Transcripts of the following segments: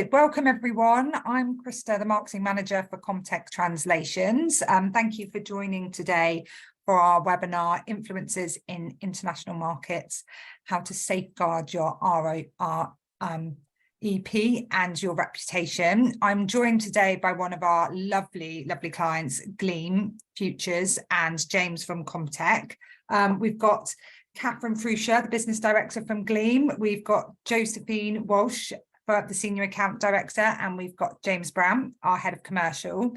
Welcome everyone. I'm Krista, the Marketing Manager for Comtech Translations. Thank you for joining today for our webinar, Influencers in International Markets, How to Safeguard Your ROI EP and Your Reputation. I'm joined today by one of our lovely clients, Gleam Futures, and James from Comtech. We've got Catherine Fruscia, the Business Director from Gleam. We've got Josephine Walsh, the Senior Account Director, and we've got James Brown, our Head of Commercial.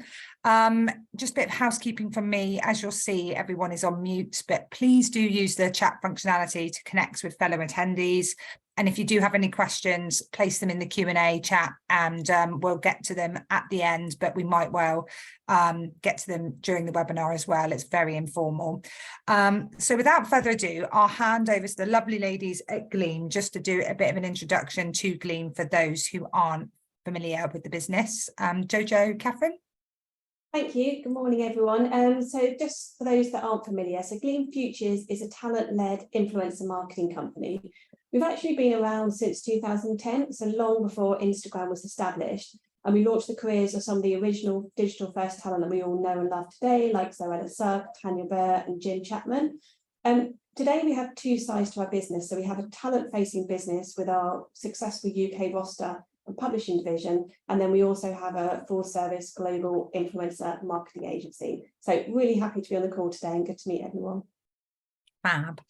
Just a bit of housekeeping from me. As you'll see, everyone is on mute, but please do use the chat functionality to connect with fellow attendees. And if you do have any questions, place them in the Q&A chat and we'll get to them at the end, but we might well get to them during the webinar as well. It's very informal. So without further ado, I'll hand over to the lovely ladies at Gleam just to do a bit of an introduction to Gleam for those who aren't familiar with the business. Jojo, Catherine? Thank you. Good morning, everyone. So just for those that aren't familiar, so Gleam Futures is a talent-led influencer marketing company. We've actually been around since 2010, so long before Instagram was established. And we launched the careers of some of the original digital-first talent that we all know and love today, like Zoella Sugg, Tanya Burr, and Jim Chapman. Today we have two sides to our business. So we have a talent-facing business with our successful UK roster and publishing division, and then we also have a full-service global influencer marketing agency. So really happy to be on the call today and good to meet everyone. Fab.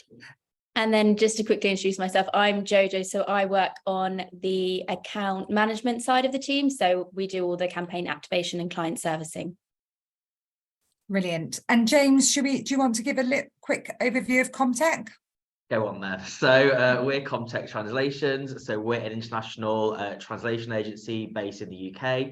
And then just to quickly introduce myself, I'm Jojo, so I work on the account management side of the team. So we do all the campaign activation and client servicing. Brilliant. And James, do you want to give a quick overview of Comtech? Go on there. So we're Comtech Translations. So we're an international translation agency based in the UK.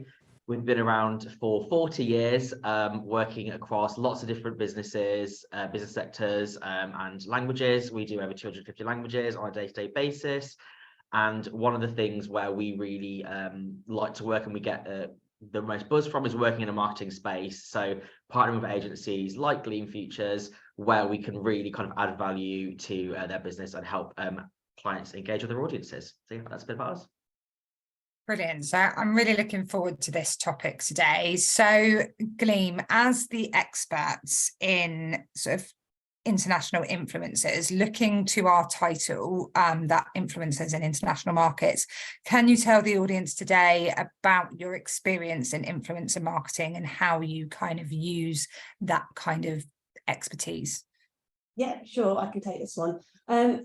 We've been around for 40 years, working across lots of different businesses, business sectors and languages. We do over 250 languages on a day-to-day basis. And one of the things where we really like to work and we get the most buzz from is working in a marketing space. So partnering with agencies like Gleam Futures, where we can really kind of add value to their business and help clients engage with their audiences. So yeah, that's a bit about us. Brilliant. So I'm really looking forward to this topic today. So Gleam, as the experts in sort of international influencers, looking to our title, that influencers in international markets, can you tell the audience today about your experience in influencer marketing and how you kind of use that kind of expertise? Yeah, sure, I can take this one.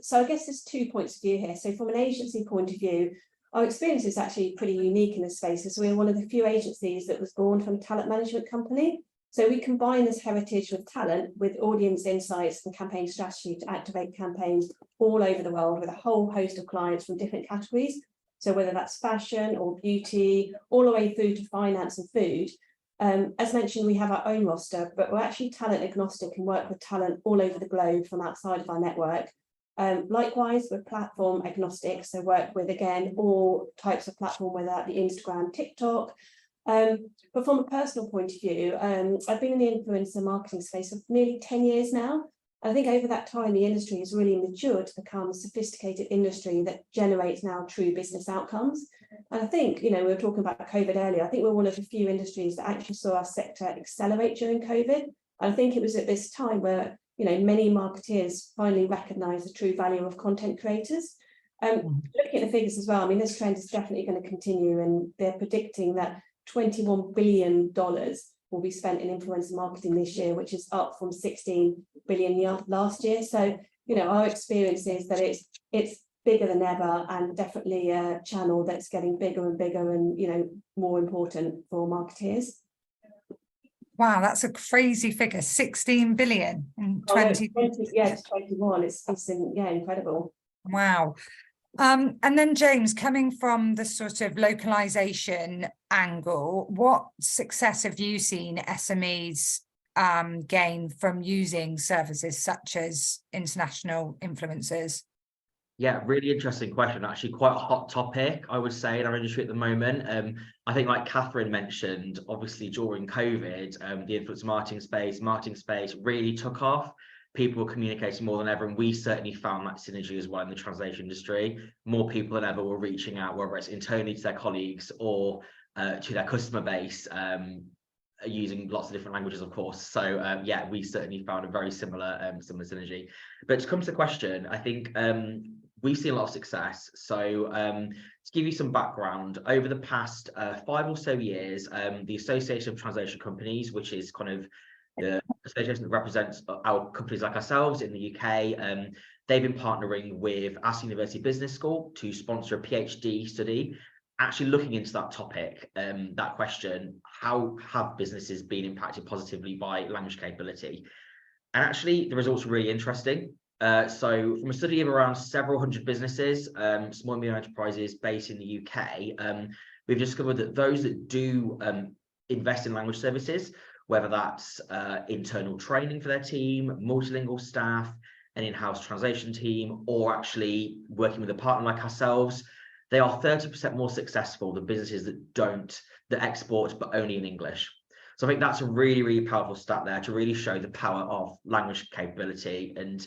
So I guess there's 2 points of view here. So from an agency point of view, our experience is actually pretty unique in this space, because we're one of the few agencies that was born from a talent management company. So we combine this heritage with talent, with audience insights and campaign strategy to activate campaigns all over the world with a whole host of clients from different categories. So whether that's fashion or beauty, all the way through to finance and food. As mentioned, we have our own roster, but we're actually talent agnostic and work with talent all over the globe from outside of our network. Likewise, we're platform agnostic, so work with, again, all types of platform, whether that be Instagram, TikTok. But from a personal point of view, I've been in the influencer marketing space for nearly 10 years now. I think over that time, the industry has really matured to become a sophisticated industry that generates now true business outcomes. And I think, we were talking about COVID earlier, I think we're one of the few industries that actually saw our sector accelerate during COVID. And I think it was at this time where many marketeers finally recognize the true value of content creators. Looking at the figures as well, I mean, this trend is definitely going to continue, and they're predicting that $21 billion will be spent in influencer marketing this year, which is up from 16 billion last year. So, our experience is that it's bigger than ever, and definitely a channel that's getting bigger and bigger and, more important for marketeers. Wow, that's a crazy figure, 16 billion in 20. Yeah, it's 21. It's incredible. Wow. And then James, coming from the sort of localization angle, what success have you seen SMEs gain from using services such as international influencers? Yeah, really interesting question. Actually, quite a hot topic, I would say, in our industry at the moment. I think, like Catherine mentioned, obviously during COVID, the influencer marketing space really took off. people were communicating more than ever, and we certainly found that synergy as well in the translation industry. More people than ever were reaching out, whether it's internally to their colleagues or to their customer base, using lots of different languages, of course. So yeah, we certainly found a very similar synergy. But to come to the question, I think we've seen a lot of success. So to give you some background, over the past 5 or so years, the Association of Translation Companies, which is kind of the association that represents our companies like ourselves in the UK, they've been partnering with Aston University Business School to sponsor a PhD study, actually looking into that topic, that question: how have businesses been impacted positively by language capability? And actually, the results are really interesting. So from a study of around several hundred businesses, small and medium enterprises based in the UK, we've discovered that those that do invest in language services, whether that's internal training for their team, multilingual staff, an in-house translation team, or actually working with a partner like ourselves, they are 30% more successful than businesses that export but only in English. So I think that's a really, really powerful stat there to really show the power of language capability, and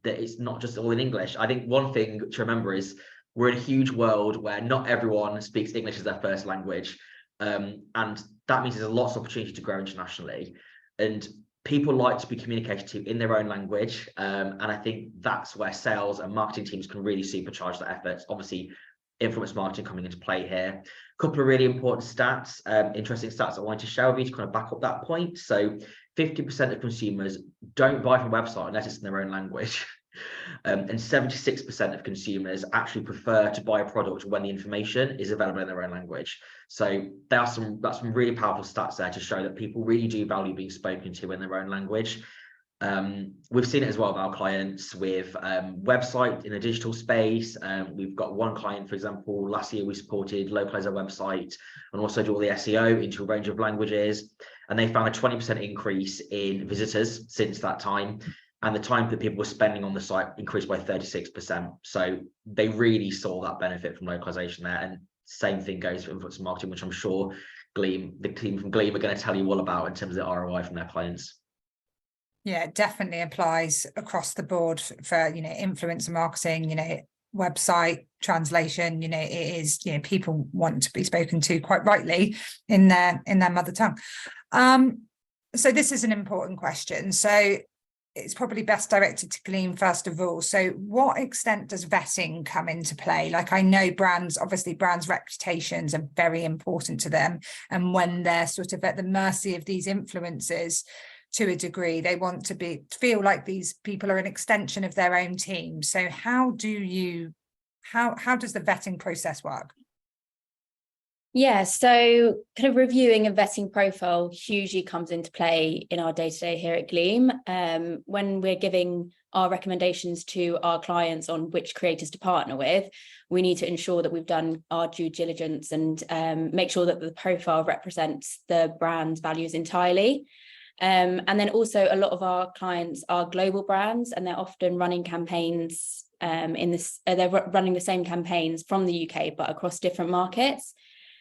that it's not just all in English. I think one thing to remember is we're in a huge world where not everyone speaks English as their first language. And that means there's lots of opportunity to grow internationally. And people like to be communicated to in their own language. And I think that's where sales and marketing teams can really supercharge their efforts. Obviously, influence marketing coming into play here. A couple of really important stats, interesting stats I wanted to share with you to kind of back up that point. So 50% of consumers don't buy from a website unless it's in their own language. And 76% of consumers actually prefer to buy a product when the information is available in their own language. So that's some really powerful stats there to show that people really do value being spoken to in their own language. We've seen it as well with our clients with website in the digital space. We've got one client, for example, last year we supported localize their website and also do all the SEO into a range of languages. And they found a 20% increase in visitors since that time. And the time that people were spending on the site increased by 36%. So they really saw that benefit from localization there. And same thing goes for influencer marketing, which I'm sure the team from Gleam are going to tell you all about in terms of the ROI from their clients. Yeah, it definitely applies across the board for, influencer marketing, website translation, it is, people want to be spoken to quite rightly in their mother tongue. So this is an important question. So it's probably best directed to Gleam first of all. So what extent does vetting come into play? Like, I know brands reputations are very important to them. And when they're sort of at the mercy of these influencers, to a degree, they want to feel like these people are an extension of their own team. So how does the vetting process work? Yeah, so kind of reviewing a vetting profile hugely comes into play in our day-to-day here at Gleam. When we're giving our recommendations to our clients on which creators to partner with, we need to ensure that we've done our due diligence and make sure that the profile represents the brand's values entirely. And then also a lot of our clients are global brands, and they're often running campaigns they're running the same campaigns from the UK, but across different markets.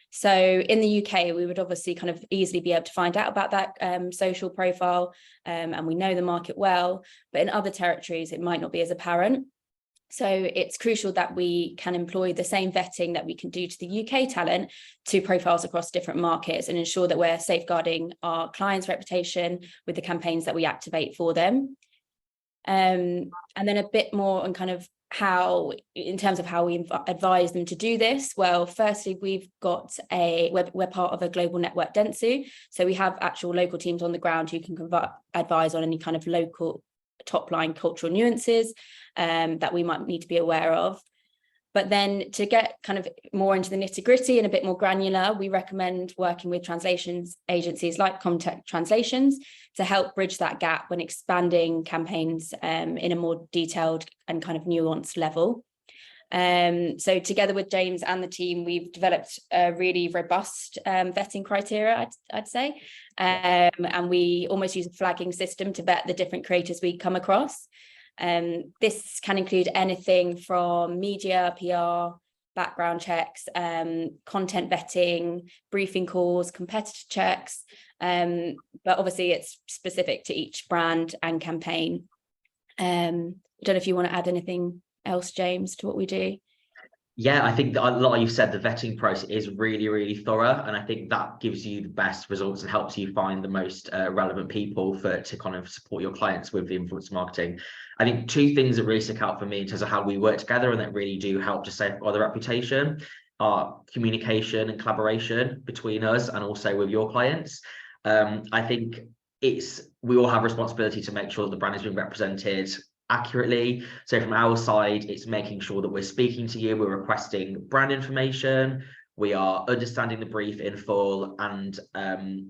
So in the UK, we would obviously kind of easily be able to find out about that social profile, and we know the market well, but in other territories, it might not be as apparent. So it's crucial that we can employ the same vetting that we can do to the UK talent to profiles across different markets and ensure that we're safeguarding our clients' reputation with the campaigns that we activate for them. And then a bit more on kind of in terms of how we advise them to do this. Well, firstly, we're part of a global network, Dentsu. So we have actual local teams on the ground who can advise on any kind of local top line cultural nuances that we might need to be aware of. But then to get kind of more into the nitty gritty and a bit more granular, we recommend working with translations agencies like Comtech Translations to help bridge that gap when expanding campaigns in a more detailed and kind of nuanced level. So together with James and the team, we've developed a really robust vetting criteria, I'd say. And we almost use a flagging system to vet the different creators we come across. This can include anything from media, PR, background checks, content vetting, briefing calls, competitor checks, But obviously it's specific to each brand and campaign. I don't know if you want to add anything else, James, to what we do. Yeah, I think that a lot you've said, the vetting process is really, really thorough. And I think that gives you the best results and helps you find the most relevant people to kind of support your clients with the influencer marketing. I think two things that really stick out for me in terms of how we work together and that really do help to safeguard the reputation are communication and collaboration between us and also with your clients. I think we all have responsibility to make sure that the brand is being represented accurately. So from our side, it's making sure that we're speaking to you, we're requesting brand information, we are understanding the brief in full, and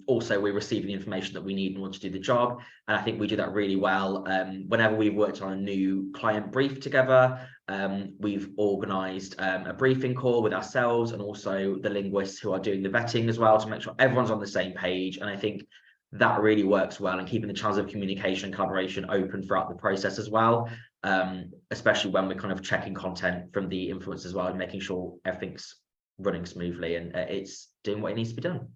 also we're receiving the information that we need in order to do the job. And I think we do that really well. Whenever we've worked on a new client brief together, we've organised a briefing call with ourselves and also the linguists who are doing the vetting as well, to make sure everyone's on the same page. And I think that really works well, and keeping the channels of communication and collaboration open throughout the process as well, especially when we're kind of checking content from the influencers as well and making sure everything's running smoothly and it's doing what it needs to be done.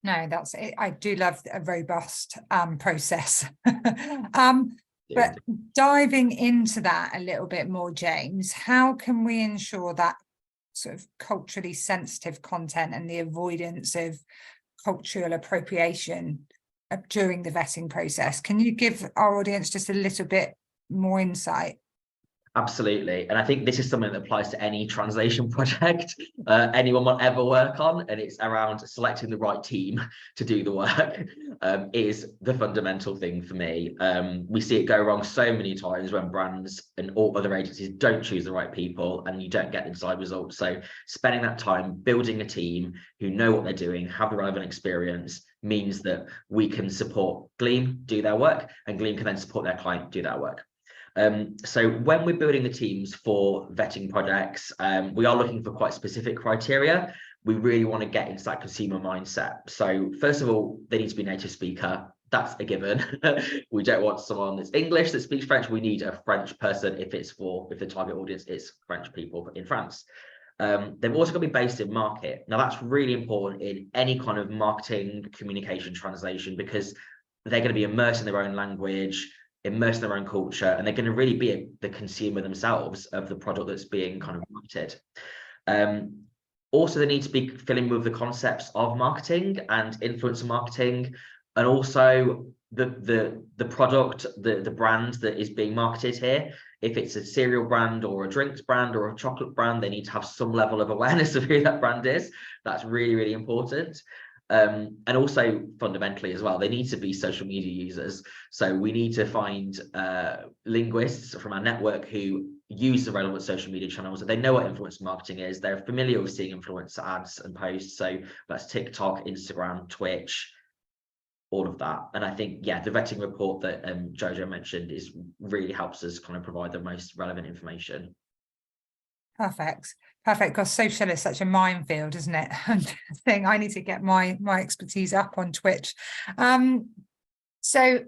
No, that's it. I do love a robust process. But diving into that a little bit more, James, how can we ensure that sort of culturally sensitive content and the avoidance of cultural appropriation during the vetting process? Can you give our audience just a little bit more insight? Absolutely. And I think this is something that applies to any translation project anyone will ever work on, and it's around selecting the right team to do the work is the fundamental thing for me. We see it go wrong so many times when brands and all other agencies don't choose the right people and you don't get the desired results. So spending that time building a team who know what they're doing, have the relevant experience, means that we can support Gleam do their work, and Gleam can then support their client do their work. So when we're building the teams for vetting projects, we are looking for quite specific criteria. We really want to get into that consumer mindset. So first of all, they need to be a native speaker. That's a given. We don't want someone that's English that speaks French. We need a French person if the target audience is French people in France. They've also got to be based in market. Now that's really important in any kind of marketing, communication, translation, because they're going to be immersed in their own language, immersed in their own culture, and they're going to really be the consumer themselves of the product that's being kind of marketed. Also, they need to be filling with the concepts of marketing and influencer marketing, and also the product, the brand that is being marketed here. If it's a cereal brand or a drinks brand or a chocolate brand, they need to have some level of awareness of who that brand is. That's really, really important. And also fundamentally as well, they need to be social media users. So we need to find linguists from our network who use the relevant social media channels, and they know what influencer marketing is. They're familiar with seeing influencer ads and posts. So that's TikTok, Instagram, Twitch, all of that. And I think, yeah, the vetting report that Jojo mentioned really helps us kind of provide the most relevant information. Perfect, because social is such a minefield, isn't it? Thing I need to get my expertise up on Twitch. So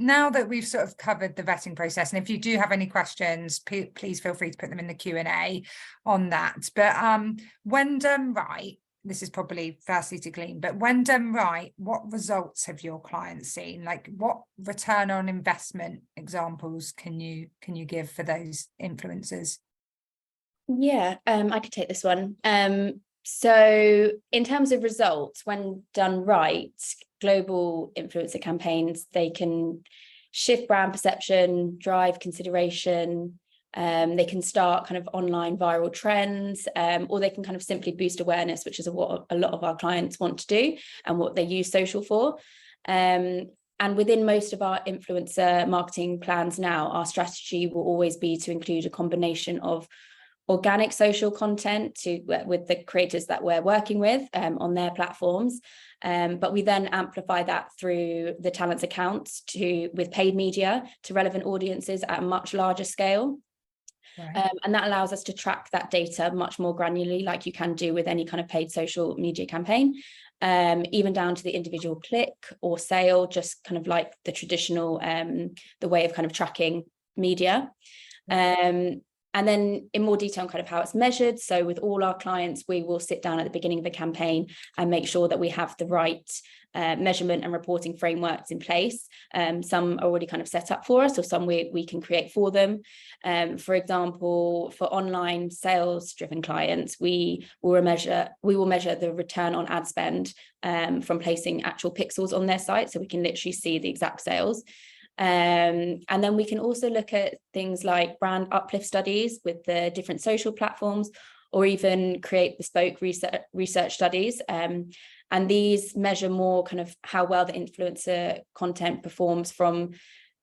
now that we've sort of covered the vetting process, and if you do have any questions, please feel free to put them in the Q&A on that. But when done right, this is probably firstly to Gleam, but when done right, what results have your clients seen? Like, what return on investment examples can you give for those influencers? Yeah, I could take this one. So in terms of results, when done right, global influencer campaigns, they can shift brand perception, drive consideration, they can start kind of online viral trends, or they can kind of simply boost awareness, which is what a lot of our clients want to do and what they use social for. And within most of our influencer marketing plans now, our strategy will always be to include a combination of organic social content with the creators that we're working with on their platforms. But we then amplify that through the talent's accounts with paid media to relevant audiences at a much larger scale. Right. And that allows us to track that data much more granularly, like you can do with any kind of paid social media campaign, even down to the individual click or sale, just kind of like the traditional, the way of kind of tracking media. And then in more detail on kind of how it's measured. So with all our clients, we will sit down at the beginning of a campaign and make sure that we have the right measurement and reporting frameworks in place. Some are already kind of set up for us, or some we can create for them. For example, for online sales driven clients, we will measure the return on ad spend from placing actual pixels on their site, so we can literally see the exact sales. And then we can also look at things like brand uplift studies with the different social platforms, or even create bespoke research studies. And these measure more kind of how well the influencer content performs from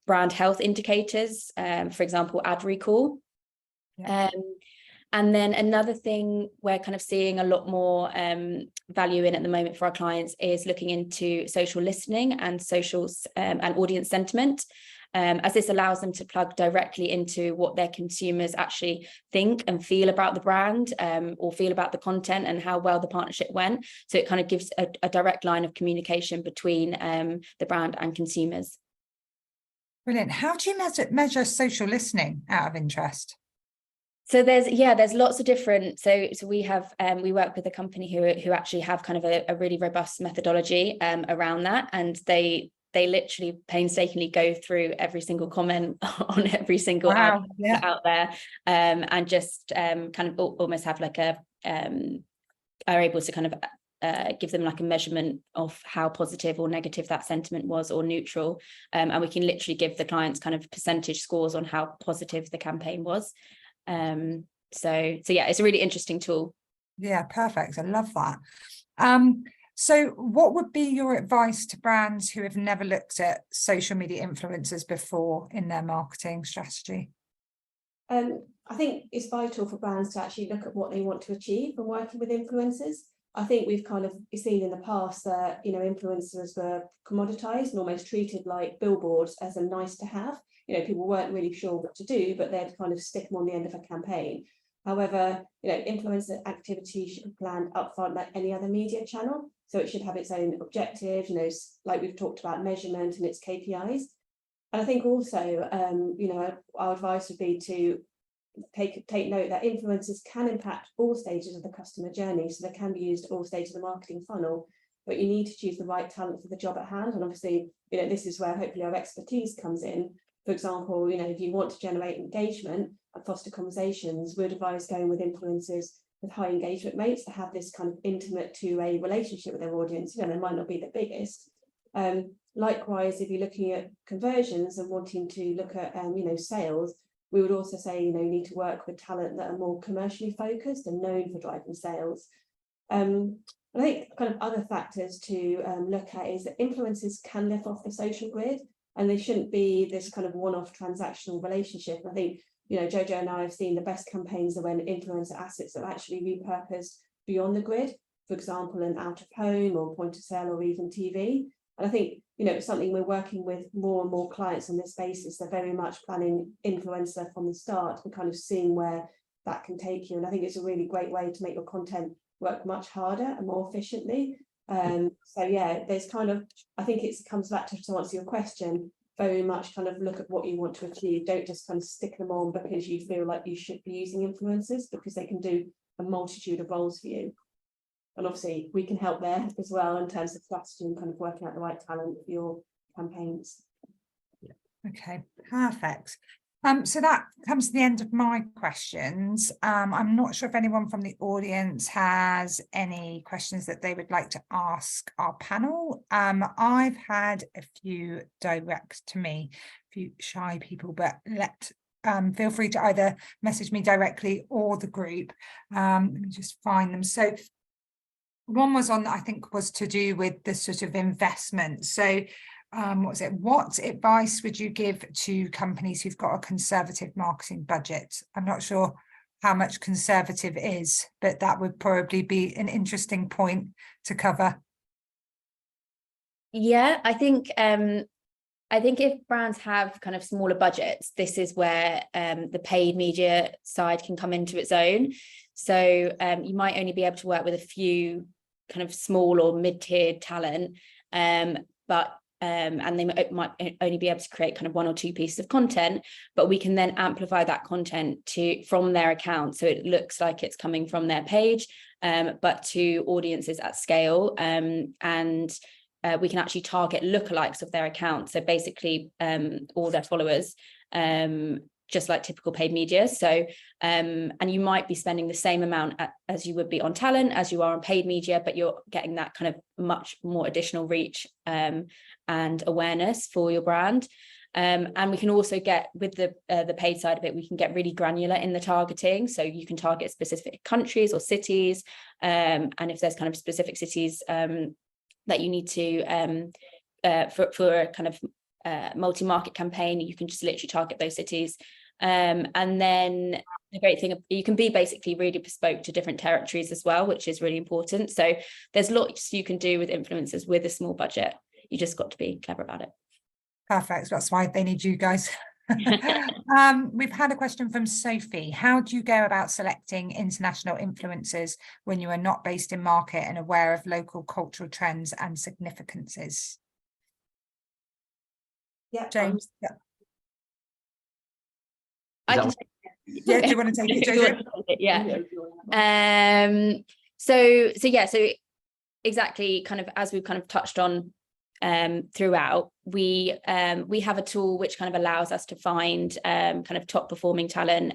brand health indicators, for example, ad recall. Yeah. And then another thing we're kind of seeing a lot more value in at the moment for our clients is looking into social listening and socials and audience sentiment, as this allows them to plug directly into what their consumers actually think and feel about the brand, or feel about the content and how well the partnership went. So it kind of gives a direct line of communication between the brand and consumers. Brilliant. How do you measure social listening, out of interest? So there's lots of different, so we have we work with a company who actually have kind of a really robust methodology around that, and they literally painstakingly go through every single comment on every single ad out there, and just kind of almost have like are able to kind of give them like a measurement of how positive or negative that sentiment was, or neutral, and we can literally give the clients kind of percentage scores on how positive the campaign was. So yeah, it's a really interesting tool. Yeah, perfect. I love that. So what would be your advice to brands who have never looked at social media influencers before in their marketing strategy? I think it's vital for brands to actually look at what they want to achieve when working with influencers. I think we've kind of seen in the past that, you know, influencers were commoditized and almost treated like billboards as a nice to have. You know, people weren't really sure what to do, but they'd kind of stick them on the end of a campaign. However, you know, influencer activity should be planned upfront like any other media channel. So it should have its own objectives, you know, like we've talked about measurement and its KPIs. And I think also, you know, our advice would be to take note that influencers can impact all stages of the customer journey. So they can be used at all stages of the marketing funnel, but you need to choose the right talent for the job at hand. And obviously, you know, this is where hopefully our expertise comes in. For example, you know, if you want to generate engagement and foster conversations, we'd advise going with influencers with high engagement rates to have this kind of intimate two-way relationship with their audience. You know, they might not be the biggest. Likewise, if you're looking at conversions and wanting to look at, you know, sales, we would also say, you know, you need to work with talent that are more commercially focused and known for driving sales. I think kind of other factors to look at is that influencers can live off the social grid, and they shouldn't be this kind of one-off transactional relationship. I think, you know, Jojo and I have seen the best campaigns are when influencer assets are actually repurposed beyond the grid, for example, an out of home or point of sale or even TV. And I think, you know, it's something we're working with more and more clients on this basis. They're very much planning influencer from the start and kind of seeing where that can take you. And I think it's a really great way to make your content work much harder and more efficiently. So yeah, there's kind of, I think it comes back to answer your question, very much kind of look at what you want to achieve. Don't just kind of stick them on because you feel like you should be using influencers, because they can do a multitude of roles for you. And obviously we can help there as well in terms of strategy and kind of working out the right talent for your campaigns. Okay, perfect. So that comes to the end of my questions. I'm not sure if anyone from the audience has any questions that they would like to ask our panel. I've had a few direct to me, a few shy people, but feel free to either message me directly or the group. Let me just find them. So one was on, I think, was to do with the sort of investment. So what was it? What advice would you give to companies who've got a conservative marketing budget? I'm not sure how much conservative is, but that would probably be an interesting point to cover. Yeah, I think if brands have kind of smaller budgets, this is where the paid media side can come into its own. So you might only be able to work with a few kind of small or mid-tiered talent, but and they might only be able to create kind of 1 or 2 pieces of content, but we can then amplify that content from their account, so it looks like it's coming from their page, but to audiences at scale, and we can actually target lookalikes of their account, so basically all their followers, just like typical paid media. So and you might be spending the same amount as you would be on talent as you are on paid media, but you're getting that kind of much more additional reach and awareness for your brand. And we can also get, with the paid side of it, we can get really granular in the targeting. So you can target specific countries or cities, and if there's kind of specific cities that you need to for a kind of multi-market campaign, you can just literally target those cities. And then the great thing, you can be basically really bespoke to different territories as well, which is really important. So there's lots you can do with influencers with a small budget. You just got to be clever about it. Perfect. That's why they need you guys. We've had a question from Sophie. How do you go about selecting international influencers when you are not based in market and aware of local cultural trends and significances? Yeah, James. Yeah. I can Yeah, do you want to take it, Jojo? Yeah. So exactly, kind of as we've kind of touched on throughout, we have a tool which kind of allows us to find kind of top performing talent,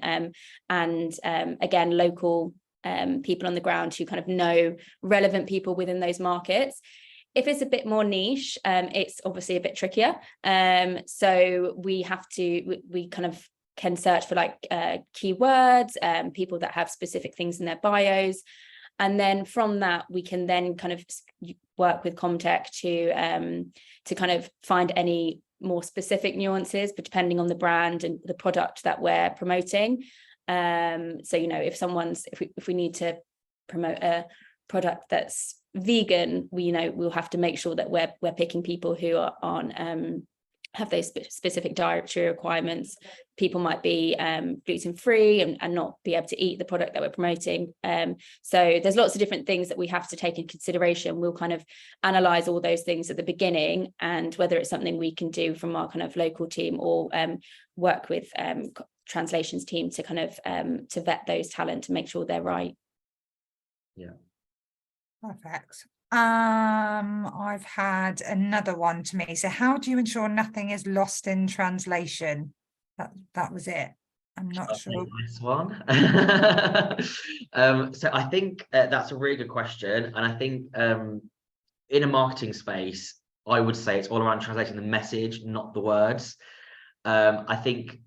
and again, local people on the ground who kind of know relevant people within those markets. If it's a bit more niche, it's obviously a bit trickier. So we kind of can search for like keywords, people that have specific things in their bios. And then from that, we can then kind of work with Comtech to kind of find any more specific nuances, but depending on the brand and the product that we're promoting. So, you know, if we need to promote a product that's vegan, we'll have to make sure that we're picking people who are on have those specific dietary requirements. People might be gluten-free and not be able to eat the product that we're promoting. So there's lots of different things that we have to take in consideration. We'll kind of analyze all those things at the beginning, and whether it's something we can do from our kind of local team or work with translations team to kind of to vet those talent to make sure they're right. Yeah. Perfect. I've had another one to me. So how do you ensure nothing is lost in translation? That was it. I'm not sure. This one. So I think that's a really good question. And I think in a marketing space, I would say it's all around translating the message, not the words. I think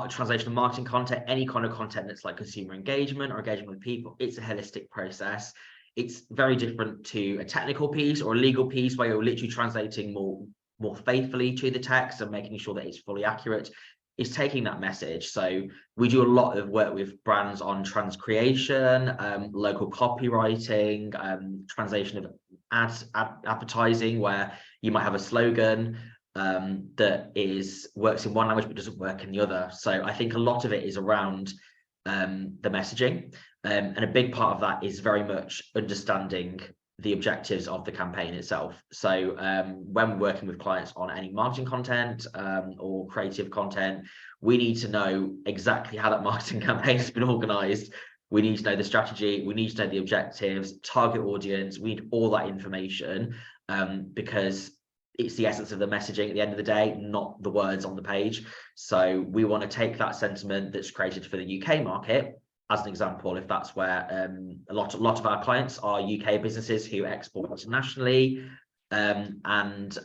translation of marketing content, any kind of content that's like consumer engagement or engagement with people, it's a holistic process. It's very different to a technical piece or a legal piece where you're literally translating more faithfully to the text and making sure that it's fully accurate. It's taking that message. So we do a lot of work with brands on trans creation, local copywriting, translation of advertising, where you might have a slogan that works in one language but doesn't work in the other. So I think a lot of it is around the messaging, and a big part of that is very much understanding the objectives of the campaign itself. So when we're working with clients on any marketing content or creative content, we need to know exactly how that marketing campaign has been organized. We need to know the strategy, we need to know the objectives, target audience, we need all that information, because it's the essence of the messaging at the end of the day, not the words on the page. So we want to take that sentiment that's created for the UK market, as an example, if that's where a lot of our clients are UK businesses who export internationally, and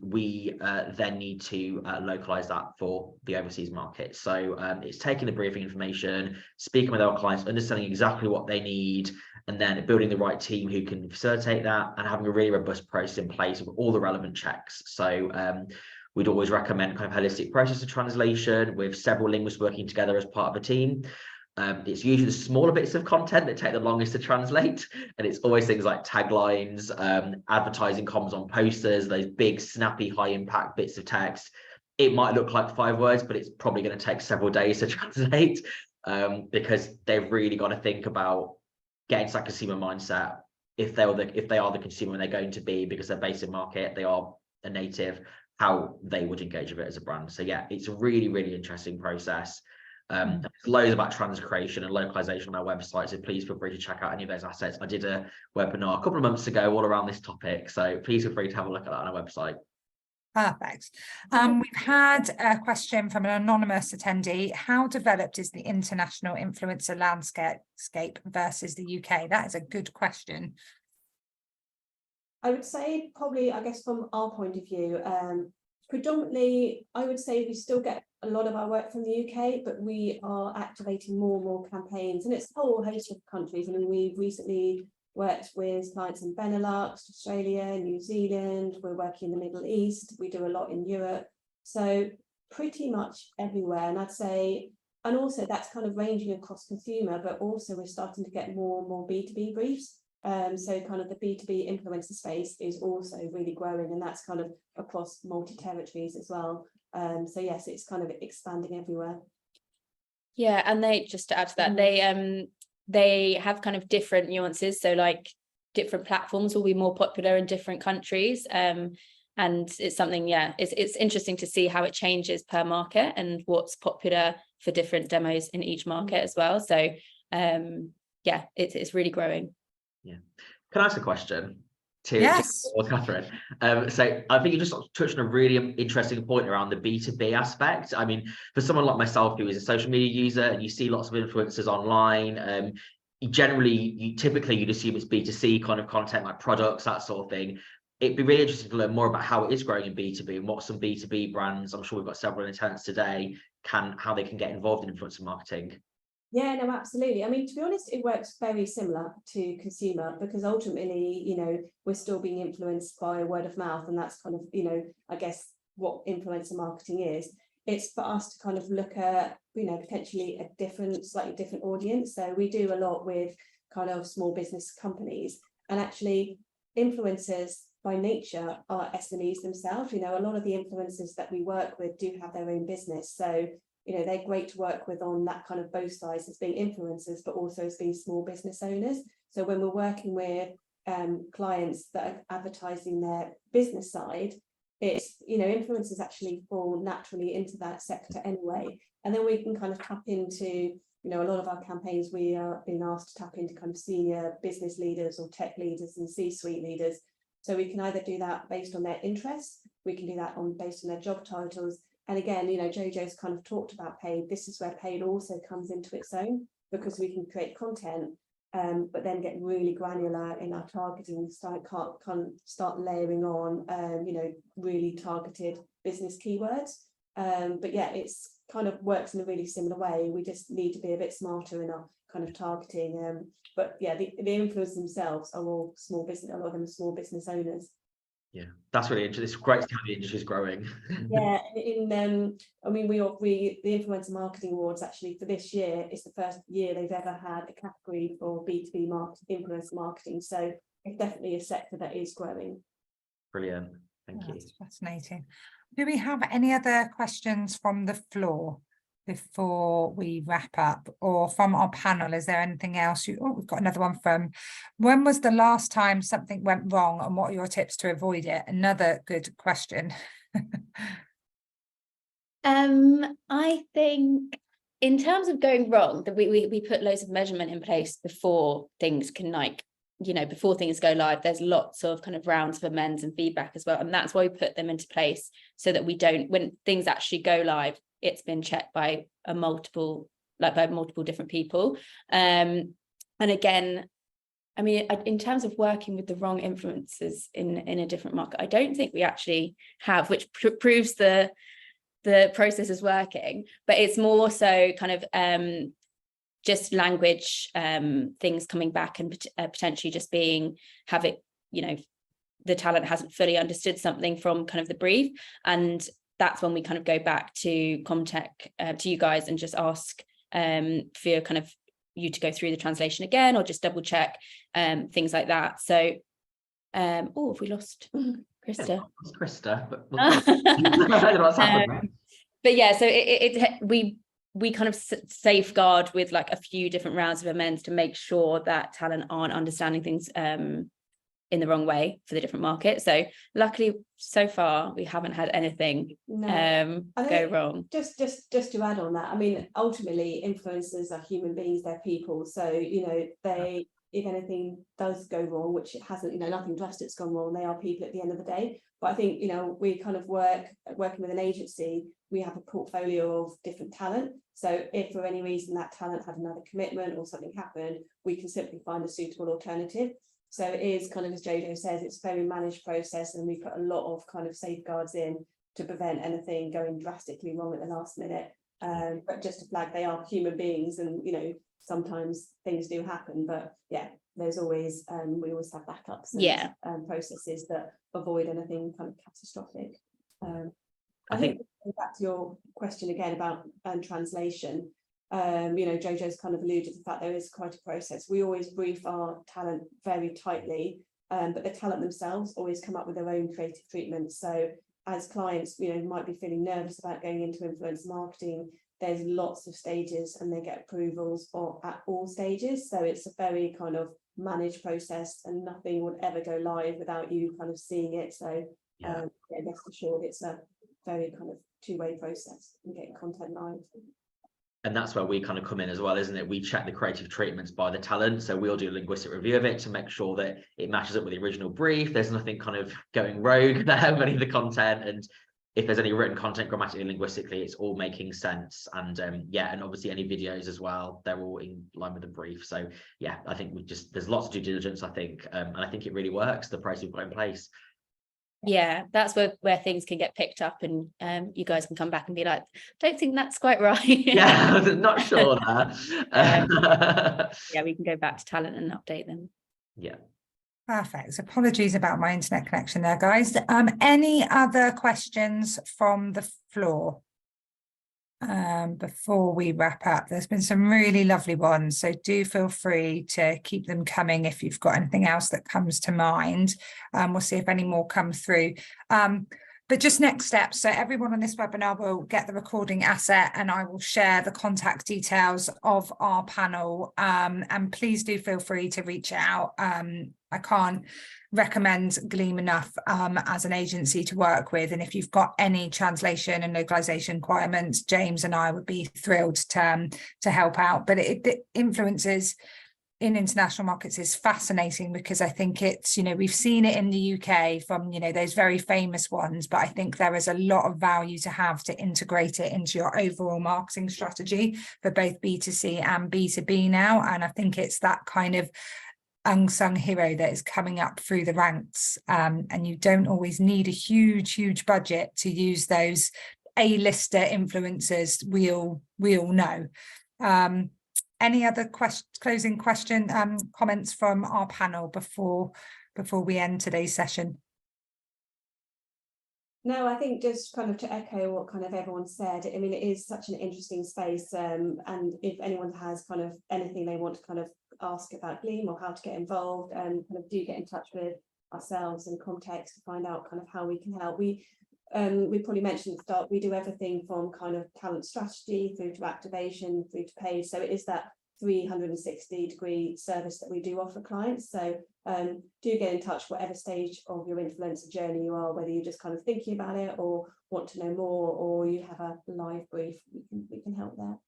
we then need to localize that for the overseas market. So it's taking the briefing information, speaking with our clients, understanding exactly what they need, and then building the right team who can facilitate that, and having a really robust process in place with all the relevant checks. So we'd always recommend kind of holistic process of translation with several linguists working together as part of a team. It's usually the smaller bits of content that take the longest to translate, and it's always things like taglines, advertising comms on posters, those big snappy high impact bits of text. It might look like 5 words, but it's probably going to take several days to translate, because they've really got to think about getting to that consumer mindset. If they are the consumer and they're going to be, because they're based in market, they are a native, how they would engage with it as a brand. So yeah, it's a really, really interesting process. There's loads about trans creation and localization on our website, so please feel free to check out any of those assets. I did a webinar a couple of months ago all around this topic, so please feel free to have a look at that on our website. Perfect. We've had a question from an anonymous attendee. How developed is the international influencer landscape versus the UK? That is a good question. I would say probably, I guess from our point of view, predominantly, I would say we still get a lot of our work from the UK, but we are activating more and more campaigns, and it's a whole host of countries. I mean, we've recently worked with clients in Benelux, Australia, New Zealand. We're working in the Middle East. We do a lot in Europe. So pretty much everywhere. And I'd say, and also that's kind of ranging across consumer, but also we're starting to get more and more B2B briefs. So kind of the B2B influencer space is also really growing, and that's kind of across multi-territories as well. So yes, it's kind of expanding everywhere. Yeah, and they, just to add to that, they have kind of different nuances. So like different platforms will be more popular in different countries. And it's something, yeah, it's interesting to see how it changes per market and what's popular for different demos in each market as well. So yeah, it's really growing. Yeah. Can I ask a question to Yes. Catherine? So I think you just touched on a really interesting point around the B2B aspect. I mean, for someone like myself who is a social media user and you see lots of influencers online, you typically you'd assume it's B2C kind of content, like products, that sort of thing. It'd be really interesting to learn more about how it is growing in B2B and what some B2B brands, I'm sure we've got several in attendance today, how they can get involved in influencer marketing. Yeah, no, absolutely. I mean, to be honest, it works very similar to consumer, because ultimately, you know, we're still being influenced by word of mouth, and that's kind of, you know, I guess what influencer marketing is. It's for us to kind of look at, you know, potentially a slightly different audience. So we do a lot with kind of small business companies, and actually influencers by nature are SMEs themselves. You know, a lot of the influencers that we work with do have their own business. So you know, they're great to work with on that kind of both sides, as being influencers, but also as being small business owners. So when we're working with clients that are advertising their business side, it's, you know, influencers actually fall naturally into that sector anyway. And then we can kind of tap into, you know, a lot of our campaigns, we are being asked to tap into kind of senior business leaders or tech leaders and C-suite leaders. So we can either do that based on their interests, we can do that based on their job titles. And again, you know, Jojo's kind of talked about paid. This is where paid also comes into its own, because we can create content, but then get really granular in our targeting, start layering on, you know, really targeted business keywords. But yeah, it's kind of works in a really similar way. We just need to be a bit smarter in our kind of targeting. But yeah, the influencers themselves are all small business. A lot of them are small business owners. Yeah, that's really interesting. It's great to see how the industry is growing. Yeah, I mean, the Influencer Marketing Awards actually for this year is the first year they've ever had a category for B2B influencer marketing. So it's definitely a sector that is growing. Brilliant. Thank you. That's fascinating. Do we have any other questions from the floor before we wrap up, or from our panel? Is there anything else? We've got another one from, when was the last time something went wrong and what are your tips to avoid it? Another good question. I think in terms of going wrong, that we put loads of measurement in place before things can, like, you know, before things go live. There's lots of kind of rounds of amends and feedback as well, and that's why we put them into place, so that we don't, when things actually go live, it's been checked by multiple different people. And again, I mean, in terms of working with the wrong influencers in a different market, I don't think we actually have, which proves the process is working. But it's more so kind of just language things coming back, and potentially just having, you know, the talent hasn't fully understood something from kind of the brief, and that's when we kind of go back to Comtech, to you guys, and just ask for kind of you to go through the translation again, or just double check things like that. So have we lost Krista? Yeah, lost Krista, but I don't know what's happened. But yeah, so we kind of safeguard with like a few different rounds of amends to make sure that talent aren't understanding things in the wrong way for the different markets. So luckily, so far, we haven't had anything go wrong. Just to add on that, I mean, ultimately, influencers are human beings, they're people. So, you know, they, if anything does go wrong, which it hasn't, you know, nothing drastic's gone wrong, they are people at the end of the day. But I think, you know, we kind of working with an agency, we have a portfolio of different talent. So if for any reason that talent had another commitment or something happened, we can simply find a suitable alternative. So it is kind of, as Jojo says, it's a very managed process, and we put a lot of kind of safeguards in to prevent anything going drastically wrong at the last minute. But just to flag, they are human beings, and, you know, sometimes things do happen, but yeah, there's always we always have backups and processes that avoid anything kind of catastrophic. I think back to your question again about translation, you know, Jojo's kind of alluded to the fact there is quite a process. We always brief our talent very tightly, but the talent themselves always come up with their own creative treatment. So as clients, you know, might be feeling nervous about going into influencer marketing, there's lots of stages, and they get approvals at all stages. So it's a very kind of managed process, and nothing would ever go live without you kind of seeing it. So rest assured, it's a very kind of two-way process and getting content live. And that's where we kind of come in as well, isn't it? We check the creative treatments by the talent. So we'll do a linguistic review of it to make sure that it matches up with the original brief. There's nothing kind of going rogue there with any of the content. And if there's any written content grammatically and linguistically, it's all making sense. And and obviously any videos as well, they're all in line with the brief. So yeah, I think there's lots of due diligence, I think. And I think it really works, the process we've got in place. Yeah, that's where things can get picked up, and you guys can come back and be like, don't think that's quite right. Yeah, I'm not sure there. Yeah, we can go back to talent and update them. Yeah. Perfect. So apologies about my internet connection there, guys. Any other questions from the floor before we wrap up? There's been some really lovely ones, so do feel free to keep them coming if you've got anything else that comes to mind. We'll see if any more come through. But just next steps, so everyone on this webinar will get the recording asset, and I will share the contact details of our panel, and please do feel free to reach out. I can't recommend Gleam enough as an agency to work with, and if you've got any translation and localization requirements, James and I would be thrilled to help out. But it influences in international markets is fascinating, because I think it's, you know, we've seen it in the UK from, you know, those very famous ones, but I think there is a lot of value to have to integrate it into your overall marketing strategy for both B2C and B2B now. And I think it's that kind of unsung hero that is coming up through the ranks, and you don't always need a huge budget to use those A-lister influencers we all know. Any other closing comments from our panel before we end today's session? No, I think just kind of to echo what kind of everyone said, I mean, it is such an interesting space, and if anyone has kind of anything they want to kind of ask about Gleam or how to get involved, and kind of do get in touch with ourselves and Context to find out kind of how we can help. We probably mentioned at the start, we do everything from kind of talent strategy through to activation through to paid. So it is that 360-degree service that we do offer clients. So do get in touch whatever stage of your influencer journey you are, whether you're just kind of thinking about it or want to know more, or you have a live brief, we can help there.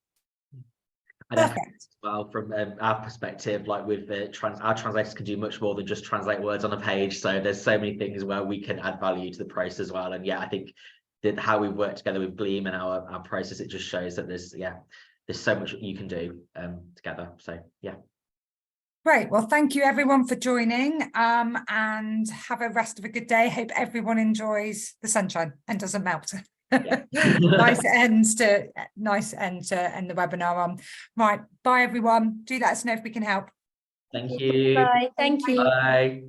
Perfect. Well, from our perspective, like with the our translators can do much more than just translate words on a page. So there's so many things where we can add value to the process as well. And yeah, I think that how we work together with Gleam and our process, it just shows that there's so much you can do together. So yeah. Great. Well, thank you everyone for joining, and have a rest of a good day. Hope everyone enjoys the sunshine and doesn't melt. Yeah. nice end to end the webinar on. Right, bye everyone. Do let us know if we can help. Thank you. Bye. Thank you. Bye.